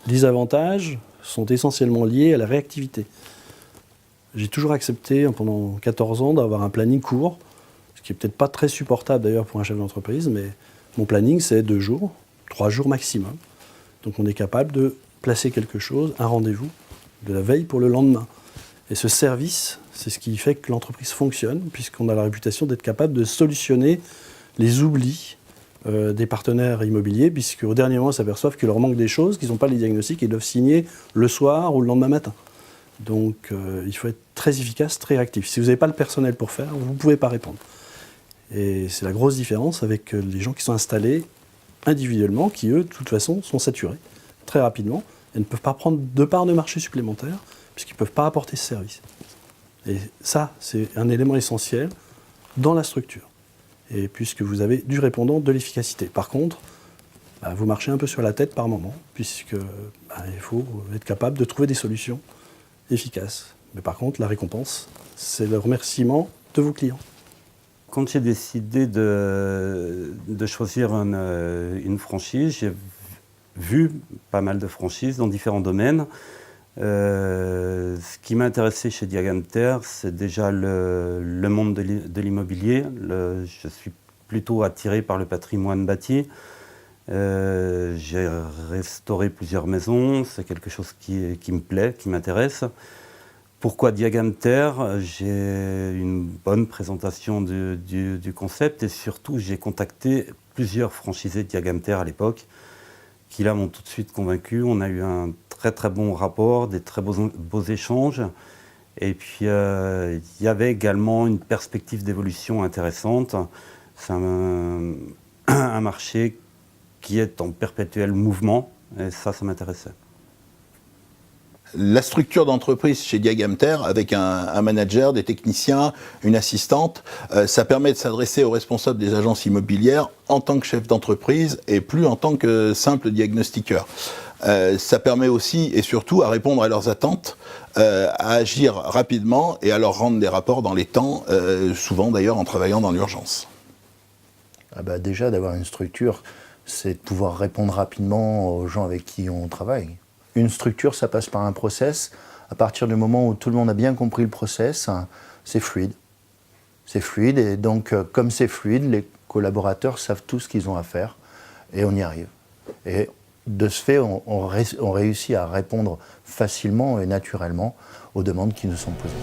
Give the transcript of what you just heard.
Les avantages sont essentiellement liés à la réactivité. J'ai toujours accepté pendant 14 ans d'avoir un planning court, ce qui n'est peut-être pas très supportable d'ailleurs pour un chef d'entreprise, mais mon planning c'est 2 jours, 3 jours maximum. Donc on est capable de placer quelque chose, un rendez-vous, de la veille pour le lendemain. Et ce service, c'est ce qui fait que l'entreprise fonctionne, puisqu'on a la réputation d'être capable de solutionner les oublis des partenaires immobiliers, puisqu'au dernier moment, ils s'aperçoivent qu'il leur manque des choses, qu'ils n'ont pas les diagnostics et ils doivent signer le soir ou le lendemain matin. Donc il faut être très efficace, très réactif. Si vous n'avez pas le personnel pour faire, vous ne pouvez pas répondre. Et c'est la grosse différence avec les gens qui sont installés individuellement, qui eux, de toute façon, sont saturés très rapidement et ne peuvent pas prendre de part de marché supplémentaire, puisqu'ils ne peuvent pas apporter ce service. Et ça, c'est un élément essentiel dans la structure. Et puisque vous avez du répondant, de l'efficacité. Par contre, vous marchez un peu sur la tête par moment, puisque il faut être capable de trouver des solutions efficaces. Mais par contre, la récompense, c'est le remerciement de vos clients. Quand j'ai décidé de choisir une franchise, j'ai vu pas mal de franchises dans différents domaines. Ce qui m'a intéressé chez Diagamter, c'est déjà le monde de l'immobilier. Je suis plutôt attiré par le patrimoine bâti. J'ai restauré plusieurs maisons, c'est quelque chose qui me plaît, qui m'intéresse. Pourquoi Diagamter? J'ai une bonne présentation du concept et surtout j'ai contacté plusieurs franchisés de Diagamter à l'époque qui là m'ont tout de suite convaincu. On a eu un très très bon rapport, des très beaux échanges. Et puis il y avait également une perspective d'évolution intéressante. C'est un marché qui est en perpétuel mouvement et ça m'intéressait. La structure d'entreprise chez Diagamter, avec un manager, des techniciens, une assistante, ça permet de s'adresser aux responsables des agences immobilières en tant que chef d'entreprise et plus en tant que simple diagnostiqueur. Ça permet aussi et surtout à répondre à leurs attentes, à agir rapidement et à leur rendre des rapports dans les temps, souvent d'ailleurs en travaillant dans l'urgence. Déjà, d'avoir une structure, c'est de pouvoir répondre rapidement aux gens avec qui on travaille. Une structure, ça passe par un process. À partir du moment où tout le monde a bien compris le process, c'est fluide. C'est fluide et donc, comme c'est fluide, les collaborateurs savent tout ce qu'ils ont à faire et on y arrive. Et de ce fait, on réussit à répondre facilement et naturellement aux demandes qui nous sont posées.